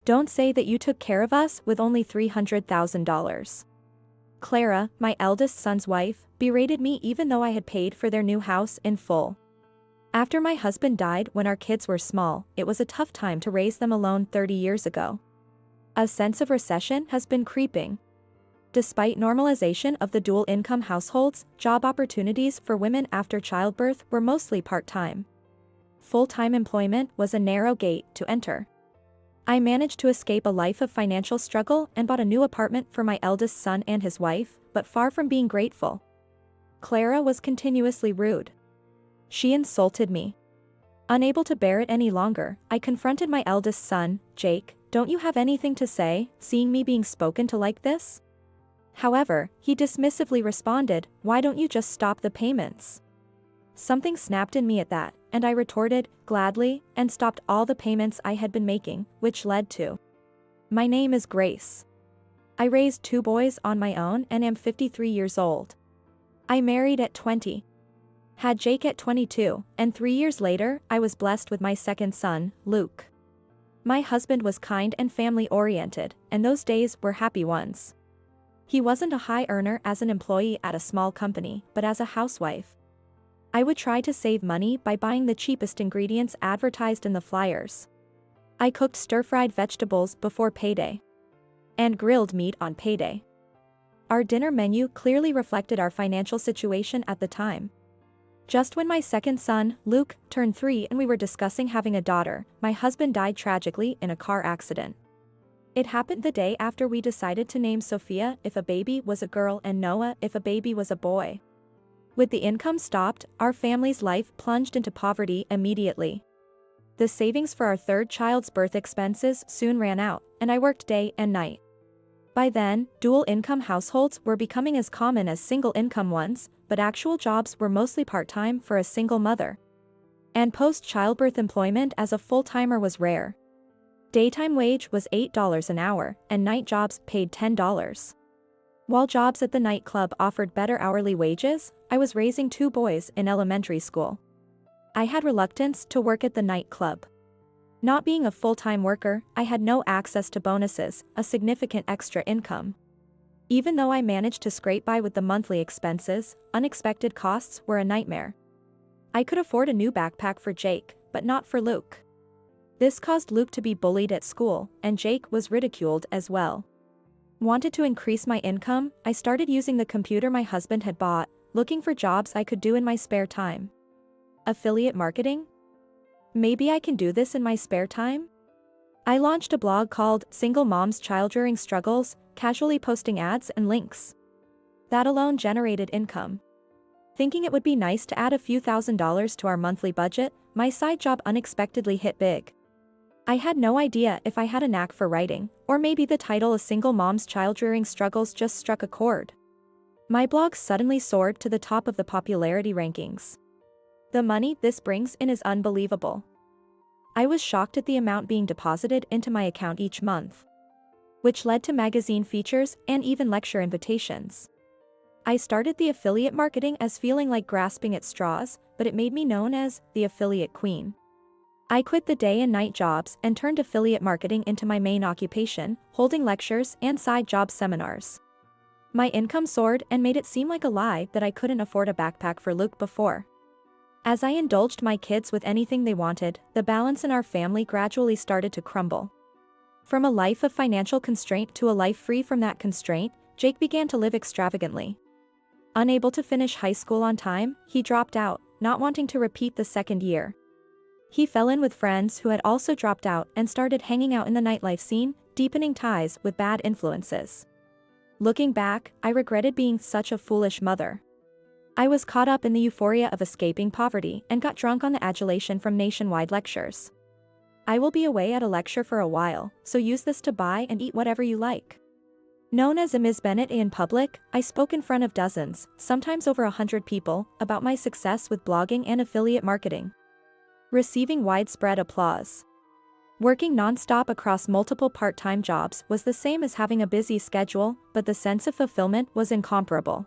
Don't say that you took care of us with only $300,000. Clara, my eldest son's wife, berated me even though I had paid for their new house in full. After my husband died when our kids were small, it was a tough time to raise them alone 30 years ago. A sense of recession has been creeping. Despite normalization of the dual-income households, job opportunities for women after childbirth were mostly part-time. Full-time employment was a narrow gate to enter. I managed to escape a life of financial struggle and bought a new apartment for my eldest son and his wife, but far from being grateful. Clara was continuously rude. She insulted me. Unable to bear it any longer, I confronted my eldest son, Jake. "Don't you have anything to say, seeing me being spoken to like this?" However, he dismissively responded, "Why don't you just stop the payments?" Something snapped in me at that, and I retorted, "Gladly," and stopped all the payments I had been making, which led to, "My name is Grace. I raised 2 boys on my own and am 53 years old. I married at 20. Had Jake at 22, and 3 years later, I was blessed with my second son, Luke. My husband was kind and family-oriented, and those days were happy ones. He wasn't a high earner as an employee at a small company, but as a housewife. I would try to save money by buying the cheapest ingredients advertised in the flyers. I cooked stir-fried vegetables before payday. And grilled meat on payday. Our dinner menu clearly reflected our financial situation at the time. Just when my second son, Luke, turned 3 and we were discussing having a daughter, my husband died tragically in a car accident. It happened the day after we decided to name Sophia if a baby was a girl and Noah if a baby was a boy. With the income stopped, our family's life plunged into poverty immediately. The savings for our third child's birth expenses soon ran out, and I worked day and night. By then, dual-income households were becoming as common as single-income ones, but actual jobs were mostly part-time for a single mother. And post-childbirth employment as a full-timer was rare. Daytime wage was $8 an hour, and night jobs paid $10. While jobs at the nightclub offered better hourly wages, I was raising 2 boys in elementary school. I had reluctance to work at the nightclub. Not being a full-time worker, I had no access to bonuses, a significant extra income. Even though I managed to scrape by with the monthly expenses, unexpected costs were a nightmare. I could afford a new backpack for Jake, but not for Luke. This caused Luke to be bullied at school, and Jake was ridiculed as well. Wanted to increase my income, I started using the computer my husband had bought, looking for jobs I could do in my spare time. Affiliate marketing? Maybe I can do this in my spare time? I launched a blog called Single Mom's Childrearing Struggles, casually posting ads and links. That alone generated income. Thinking it would be nice to add a few $1,000s to our monthly budget, my side job unexpectedly hit big. I had no idea if I had a knack for writing, or maybe the title A Single Mom's Childrearing Struggles just struck a chord. My blog suddenly soared to the top of the popularity rankings. The money this brings in is unbelievable. I was shocked at the amount being deposited into my account each month, which led to magazine features and even lecture invitations. I started the affiliate marketing as feeling like grasping at straws, but it made me known as the affiliate queen. I quit the day and night jobs and turned affiliate marketing into my main occupation, holding lectures and side job seminars. My income soared and made it seem like a lie that I couldn't afford a backpack for Luke before. As I indulged my kids with anything they wanted, the balance in our family gradually started to crumble. From a life of financial constraint to a life free from that constraint, Jake began to live extravagantly. Unable to finish high school on time, he dropped out, not wanting to repeat the second year. He fell in with friends who had also dropped out and started hanging out in the nightlife scene, deepening ties with bad influences. Looking back, I regretted being such a foolish mother. I was caught up in the euphoria of escaping poverty and got drunk on the adulation from nationwide lectures. I will be away at a lecture for a while, so use this to buy and eat whatever you like. Known as a Ms. Bennett in public, I spoke in front of dozens, sometimes over 100 people, about my success with blogging and affiliate marketing. Receiving widespread applause. Working non-stop across multiple part-time jobs was the same as having a busy schedule, but the sense of fulfillment was incomparable.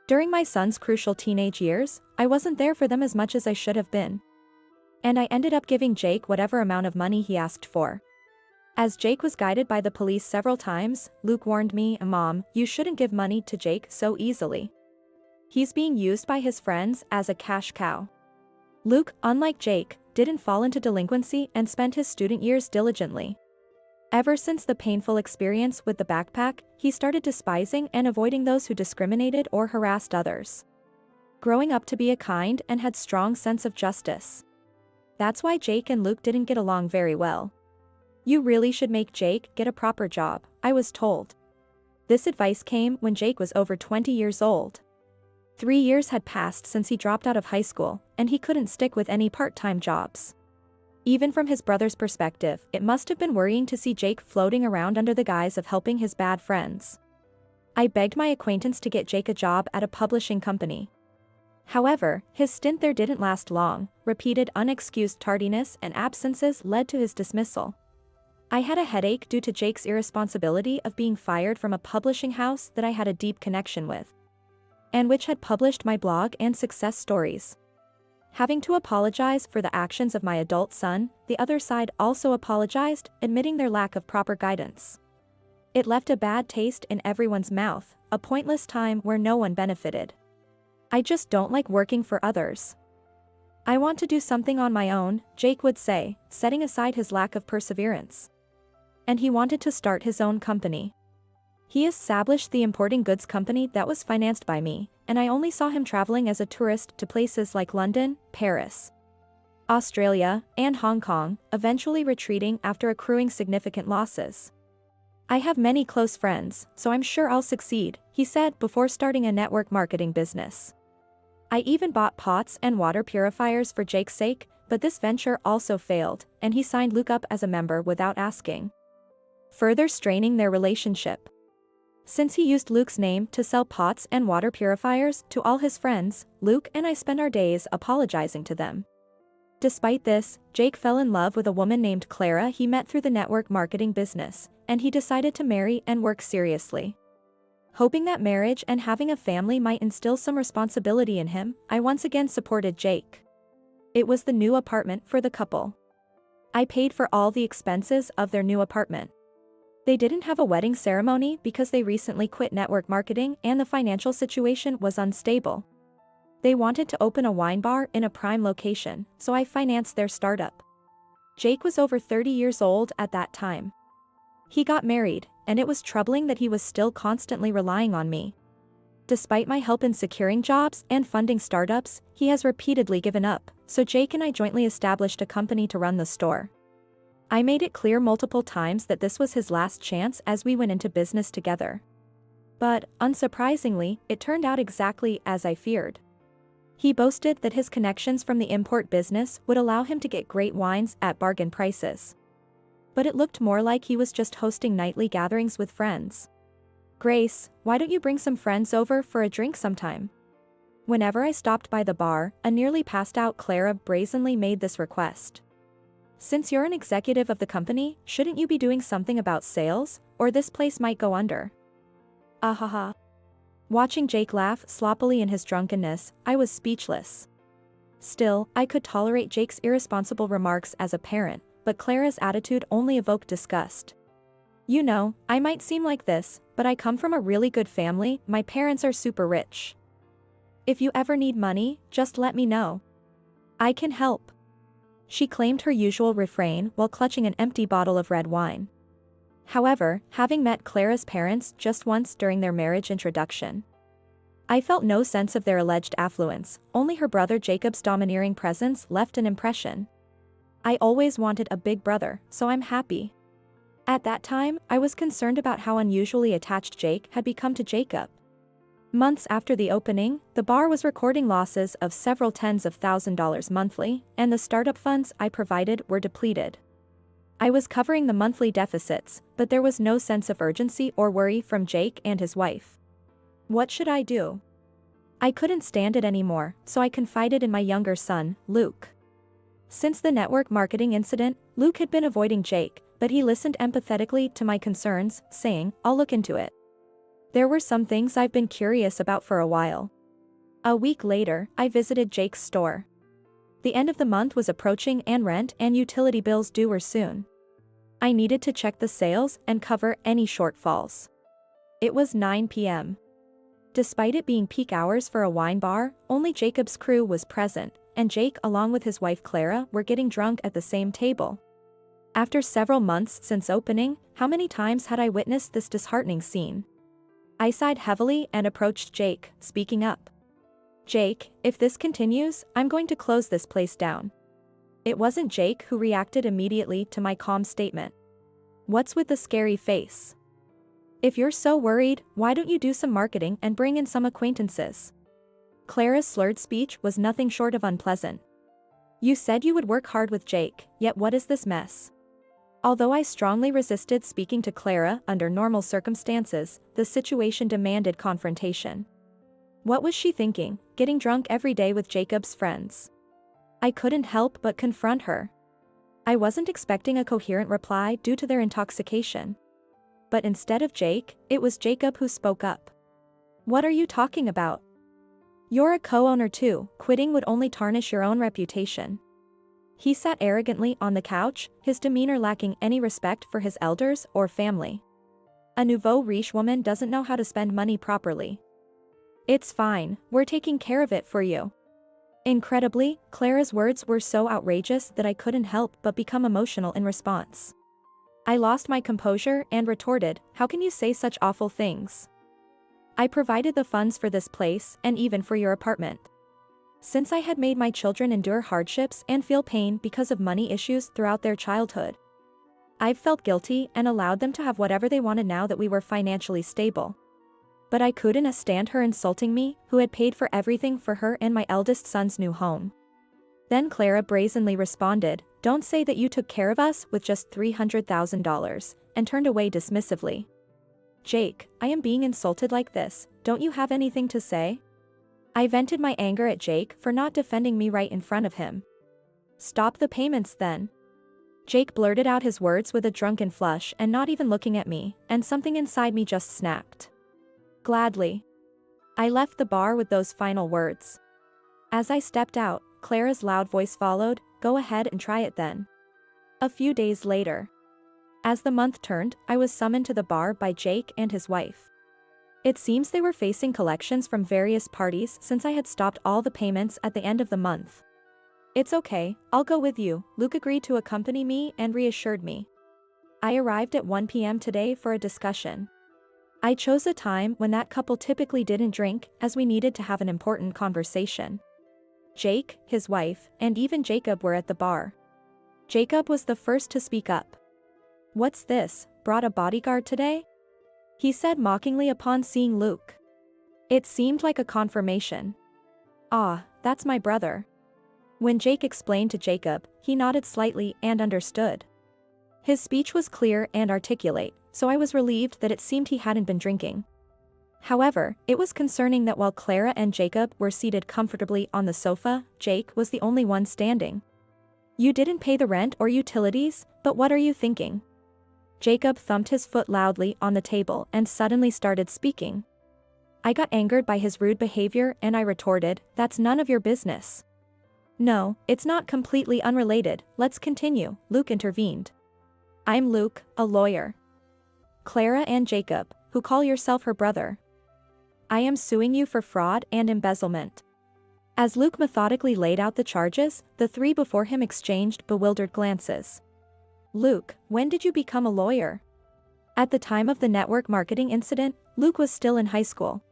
During my son's crucial teenage years, I wasn't there for them as much as I should have been. And I ended up giving Jake whatever amount of money he asked for. As Jake was guided by the police several times, Luke warned me, "Mom, you shouldn't give money to Jake so easily. He's being used by his friends as a cash cow." Luke, unlike Jake, didn't fall into delinquency and spent his student years diligently. Ever since the painful experience with the backpack, he started despising and avoiding those who discriminated or harassed others. Growing up to be a kind and had strong sense of justice. That's why Jake and Luke didn't get along very well. "You really should make Jake get a proper job," I was told. This advice came when Jake was over 20 years old. 3 years had passed since he dropped out of high school, and he couldn't stick with any part-time jobs. Even from his brother's perspective, it must have been worrying to see Jake floating around under the guise of helping his bad friends. I begged my acquaintance to get Jake a job at a publishing company. However, his stint there didn't last long. Repeated unexcused tardiness and absences led to his dismissal. I had a headache due to Jake's irresponsibility of being fired from a publishing house that I had a deep connection with, and which had published my blog and success stories. Having to apologize for the actions of my adult son, the other side also apologized, admitting their lack of proper guidance. It left a bad taste in everyone's mouth, a pointless time where no one benefited. "I just don't like working for others. I want to do something on my own," Jake would say, setting aside his lack of perseverance. And he wanted to start his own company. He established the importing goods company that was financed by me, and I only saw him traveling as a tourist to places like London, Paris, Australia, and Hong Kong, eventually retreating after accruing significant losses. "I have many close friends, so I'm sure I'll succeed," he said before starting a network marketing business. I even bought pots and water purifiers for Jake's sake, but this venture also failed, and he signed Luke up as a member without asking, further straining their relationship. Since he used Luke's name to sell pots and water purifiers to all his friends, Luke and I spent our days apologizing to them. Despite this, Jake fell in love with a woman named Clara he met through the network marketing business, and he decided to marry and work seriously. Hoping that marriage and having a family might instill some responsibility in him, I once again supported Jake. It was the new apartment for the couple. I paid for all the expenses of their new apartment. They didn't have a wedding ceremony because they recently quit network marketing and the financial situation was unstable. They wanted to open a wine bar in a prime location, so I financed their startup. Jake was over 30 years old at that time. He got married, and it was troubling that he was still constantly relying on me. Despite my help in securing jobs and funding startups, he has repeatedly given up, so Jake and I jointly established a company to run the store. I made it clear multiple times that this was his last chance as we went into business together. But, unsurprisingly, it turned out exactly as I feared. He boasted that his connections from the import business would allow him to get great wines at bargain prices. But it looked more like he was just hosting nightly gatherings with friends. "Grace, why don't you bring some friends over for a drink sometime?" Whenever I stopped by the bar, a nearly passed out Clara brazenly made this request. "Since you're an executive of the company, shouldn't you be doing something about sales, or this place might go under?" Ahaha. Watching Jake laugh sloppily in his drunkenness, I was speechless. Still, I could tolerate Jake's irresponsible remarks as a parent, but Clara's attitude only evoked disgust. "You know, I might seem like this, but I come from a really good family. My parents are super rich. If you ever need money, just let me know. I can help." She claimed her usual refrain while clutching an empty bottle of red wine. However, having met Clara's parents just once during their marriage introduction, I felt no sense of their alleged affluence. Only her brother Jacob's domineering presence left an impression. I always wanted a big brother, so I'm happy. At that time, I was concerned about how unusually attached Jake had become to Jacob. Months after the opening, the bar was recording losses of several tens of $1,000s monthly, and the startup funds I provided were depleted. I was covering the monthly deficits, but there was no sense of urgency or worry from Jake and his wife. What should I do? I couldn't stand it anymore, so I confided in my younger son, Luke. Since the network marketing incident, Luke had been avoiding Jake, but he listened empathetically to my concerns, saying, "I'll look into it." There were some things I've been curious about for a while. A week later, I visited Jake's store. The end of the month was approaching and rent and utility bills due were soon. I needed to check the sales and cover any shortfalls. It was 9 p.m. Despite it being peak hours for a wine bar, only Jacob's crew was present, and Jake along with his wife Clara were getting drunk at the same table. After several months since opening, how many times had I witnessed this disheartening scene? I sighed heavily and approached Jake, speaking up. Jake, if this continues, I'm going to close this place down. It wasn't Jake who reacted immediately to my calm statement. What's with the scary face? If you're so worried, why don't you do some marketing and bring in some acquaintances? Clara's slurred speech was nothing short of unpleasant. You said you would work hard with Jake, yet what is this mess? Although I strongly resisted speaking to Clara under normal circumstances, the situation demanded confrontation. What was she thinking, getting drunk every day with Jacob's friends? I couldn't help but confront her. I wasn't expecting a coherent reply due to their intoxication. But instead of Jake, it was Jacob who spoke up. What are you talking about? You're a co-owner too, quitting would only tarnish your own reputation. He sat arrogantly on the couch, his demeanor lacking any respect for his elders or family. A nouveau riche woman doesn't know how to spend money properly. It's fine, we're taking care of it for you. Incredibly, Clara's words were so outrageous that I couldn't help but become emotional in response. I lost my composure and retorted, how can you say such awful things? I provided the funds for this place and even for your apartment. Since I had made my children endure hardships and feel pain because of money issues throughout their childhood, I've felt guilty and allowed them to have whatever they wanted now that we were financially stable. But I couldn't stand her insulting me, who had paid for everything for her and my eldest son's new home. Then Clara brazenly responded, don't say that you took care of us with just $300,000, and turned away dismissively. Jake, I am being insulted like this, don't you have anything to say? I vented my anger at Jake for not defending me right in front of him. Stop the payments then. Jake blurted out his words with a drunken flush and not even looking at me, and something inside me just snapped. Gladly. I left the bar with those final words. As I stepped out, Clara's loud voice followed, go ahead and try it then. A few days later. As the month turned, I was summoned to the bar by Jake and his wife. It seems they were facing collections from various parties since I had stopped all the payments at the end of the month. It's okay, I'll go with you, Luke agreed to accompany me and reassured me. I arrived at 1 p.m. today for a discussion. I chose a time when that couple typically didn't drink, as we needed to have an important conversation. Jake, his wife, and even Jacob were at the bar. Jacob was the first to speak up. What's this, brought a bodyguard today? He said mockingly upon seeing Luke. It seemed like a confirmation. Ah, that's my brother. When Jake explained to Jacob, he nodded slightly and understood. His speech was clear and articulate, so I was relieved that it seemed he hadn't been drinking. However, it was concerning that while Clara and Jacob were seated comfortably on the sofa, Jake was the only one standing. You didn't pay the rent or utilities, but what are you thinking? Jacob thumped his foot loudly on the table and suddenly started speaking. I got angered by his rude behavior and I retorted, that's none of your business. No, it's not completely unrelated, let's continue, Luke intervened. I'm Luke, a lawyer. Clara and Jacob, who call yourself her brother. I am suing you for fraud and embezzlement. As Luke methodically laid out the charges, the three before him exchanged bewildered glances. Luke, when did you become a lawyer? At the time of the network marketing incident, Luke was still in high school.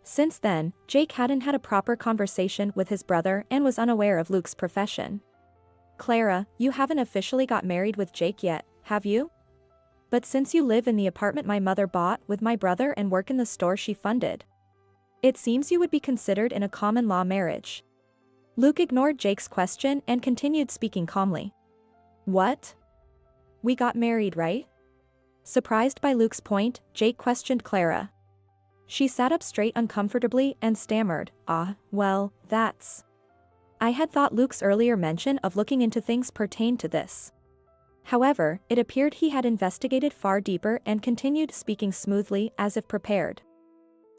Since then, Jake hadn't had a proper conversation with his brother and was unaware of Luke's profession. Clara, you haven't officially got married with Jake yet, have you? But since you live in the apartment my mother bought with my brother and work in the store she funded, it seems you would be considered in a common law marriage. Luke ignored Jake's question and continued speaking calmly. What? We got married, right? Surprised by Luke's point, Jake questioned Clara. She sat up straight uncomfortably and stammered, well, that's... I had thought Luke's earlier mention of looking into things pertained to this. However, it appeared he had investigated far deeper and continued speaking smoothly as if prepared.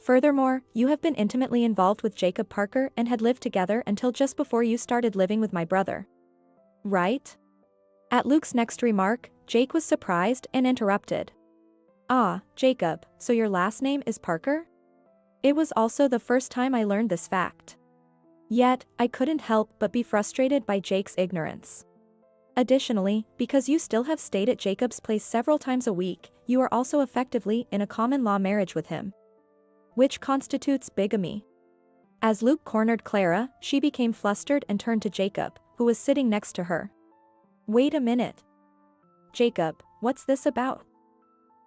Furthermore, you have been intimately involved with Jacob Parker and had lived together until just before you started living with my brother. Right? At Luke's next remark, Jake was surprised and interrupted. Ah, Jacob, so your last name is Parker? It was also the first time I learned this fact. Yet, I couldn't help but be frustrated by Jake's ignorance. Additionally, because you still have stayed at Jacob's place several times a week, you are also effectively in a common-law marriage with him, which constitutes bigamy. As Luke cornered Clara, she became flustered and turned to Jacob, who was sitting next to her. Wait a minute. Jacob, what's this about?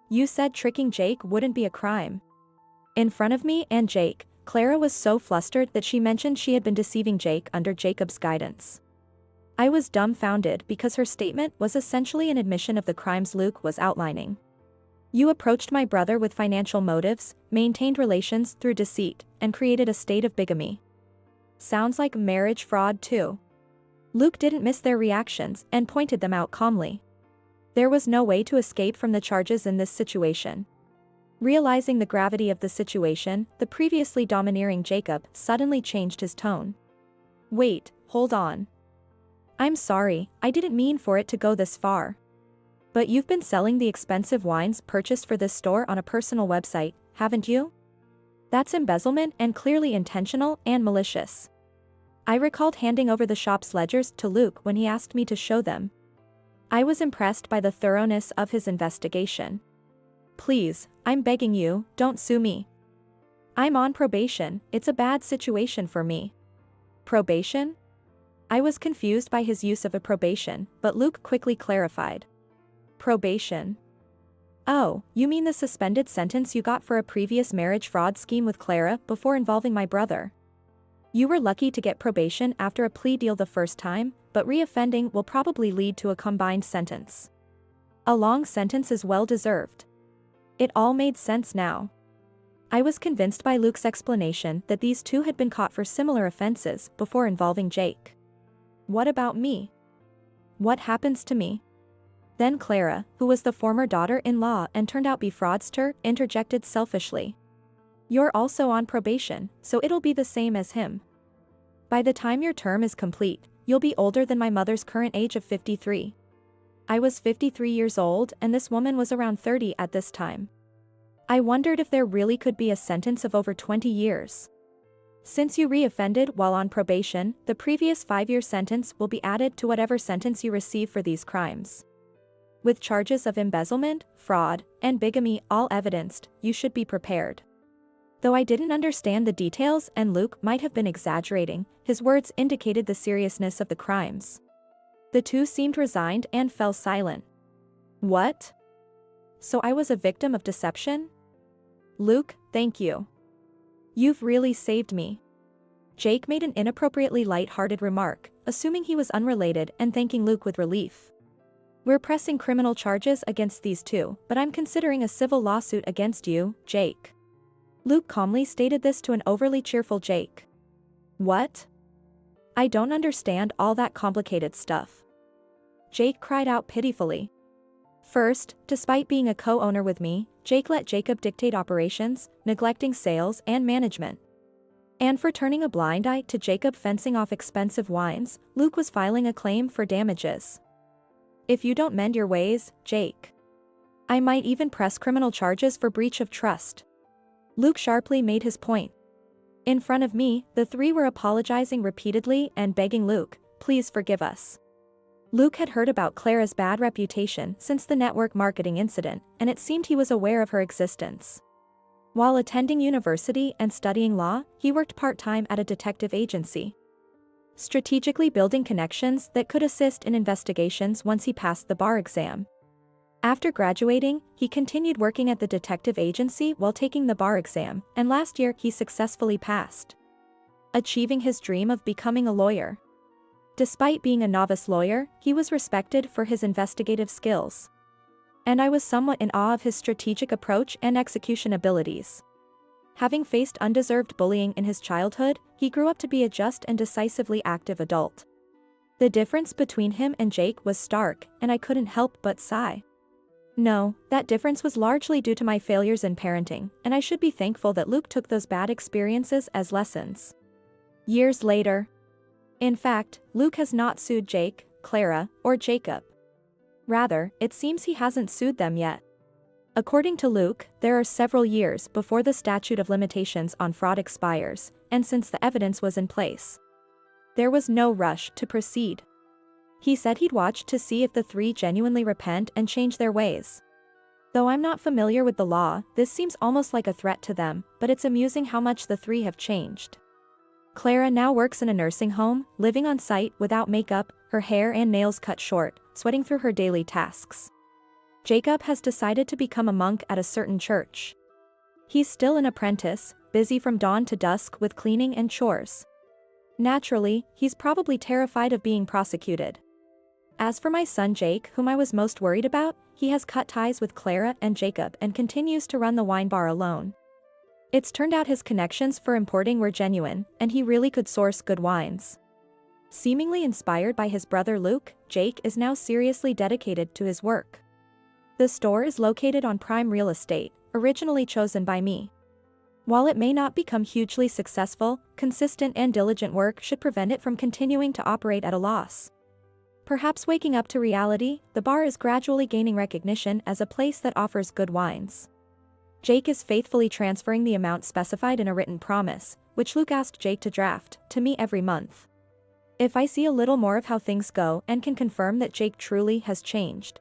You said tricking Jake wouldn't be a crime. In front of me and Jake, Clara was so flustered that she mentioned she had been deceiving Jake under Jacob's guidance. I was dumbfounded because her statement was essentially an admission of the crimes Luke was outlining. You approached my brother with financial motives, maintained relations through deceit, and created a state of bigamy. Sounds like marriage fraud too. Luke didn't miss their reactions and pointed them out calmly. There was no way to escape from the charges in this situation. Realizing the gravity of the situation, the previously domineering Jacob suddenly changed his tone. Wait, hold on. I'm sorry, I didn't mean for it to go this far. But you've been selling the expensive wines purchased for this store on a personal website, haven't you? That's embezzlement and clearly intentional and malicious. I recalled handing over the shop's ledgers to Luke when he asked me to show them. I was impressed by the thoroughness of his investigation. Please, I'm begging you, don't sue me. I'm on probation, it's a bad situation for me. Probation? I was confused by his use of a probation, but Luke quickly clarified. Probation. Oh, you mean the suspended sentence you got for a previous marriage fraud scheme with Clara before involving my brother? You were lucky to get probation after a plea deal the first time, but reoffending will probably lead to a combined sentence. A long sentence is well deserved. It all made sense now. I was convinced by Luke's explanation that these two had been caught for similar offenses before involving Jake. What about me? What happens to me? Then Clara, who was the former daughter-in-law and turned out to be fraudster, interjected selfishly. You're also on probation, so it'll be the same as him. By the time your term is complete, you'll be older than my mother's current age of 53. I was 53 years old and this woman was around 30 at this time. I wondered if there really could be a sentence of over 20 years. Since you reoffended while on probation, the previous 5-year sentence will be added to whatever sentence you receive for these crimes. With charges of embezzlement, fraud, and bigamy all evidenced, you should be prepared. Though I didn't understand the details and Luke might have been exaggerating, his words indicated the seriousness of the crimes. The two seemed resigned and fell silent. What? So I was a victim of deception? Luke, thank you. You've really saved me. Jake made an inappropriately light-hearted remark, assuming he was unrelated and thanking Luke with relief. We're pressing criminal charges against these two, but I'm considering a civil lawsuit against you, Jake. Luke calmly stated this to an overly cheerful Jake. What? I don't understand all that complicated stuff. Jake cried out pitifully. First, despite being a co-owner with me, Jake let Jacob dictate operations, neglecting sales and management. And for turning a blind eye to Jacob fencing off expensive wines, Luke was filing a claim for damages. If you don't mend your ways, Jake, I might even press criminal charges for breach of trust. Luke sharply made his point. In front of me, the three were apologizing repeatedly and begging Luke, please forgive us. Luke had heard about Clara's bad reputation since the network marketing incident, and it seemed he was aware of her existence. While attending university and studying law, he worked part-time at a detective agency, strategically building connections that could assist in investigations once he passed the bar exam. After graduating, he continued working at the detective agency while taking the bar exam, and last year he successfully passed, achieving his dream of becoming a lawyer. Despite being a novice lawyer, he was respected for his investigative skills. And I was somewhat in awe of his strategic approach and execution abilities. Having faced undeserved bullying in his childhood, he grew up to be a just and decisively active adult. The difference between him and Jake was stark, and I couldn't help but sigh. No, that difference was largely due to my failures in parenting, and I should be thankful that Luke took those bad experiences as lessons. Years later. In fact, Luke has not sued Jake, Clara, or Jacob. Rather, it seems he hasn't sued them yet. According to Luke, there are several years before the statute of limitations on fraud expires, and since the evidence was in place, there was no rush to proceed. He said he'd watch to see if the three genuinely repent and change their ways. Though I'm not familiar with the law, this seems almost like a threat to them, but it's amusing how much the three have changed. Clara now works in a nursing home, living on site without makeup, her hair and nails cut short, sweating through her daily tasks. Jacob has decided to become a monk at a certain church. He's still an apprentice, busy from dawn to dusk with cleaning and chores. Naturally, he's probably terrified of being prosecuted. As for my son Jake, whom I was most worried about, he has cut ties with Clara and Jacob and continues to run the wine bar alone. It's turned out his connections for importing were genuine, and he really could source good wines. Seemingly inspired by his brother Luke, Jake is now seriously dedicated to his work. The store is located on prime real estate, originally chosen by me. While it may not become hugely successful, consistent and diligent work should prevent it from continuing to operate at a loss. Perhaps waking up to reality, the bar is gradually gaining recognition as a place that offers good wines. Jake is faithfully transferring the amount specified in a written promise, which Luke asked Jake to draft, to me every month. If I see a little more of how things go and can confirm that Jake truly has changed,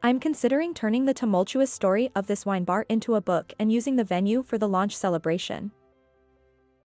I'm considering turning the tumultuous story of this wine bar into a book and using the venue for the launch celebration.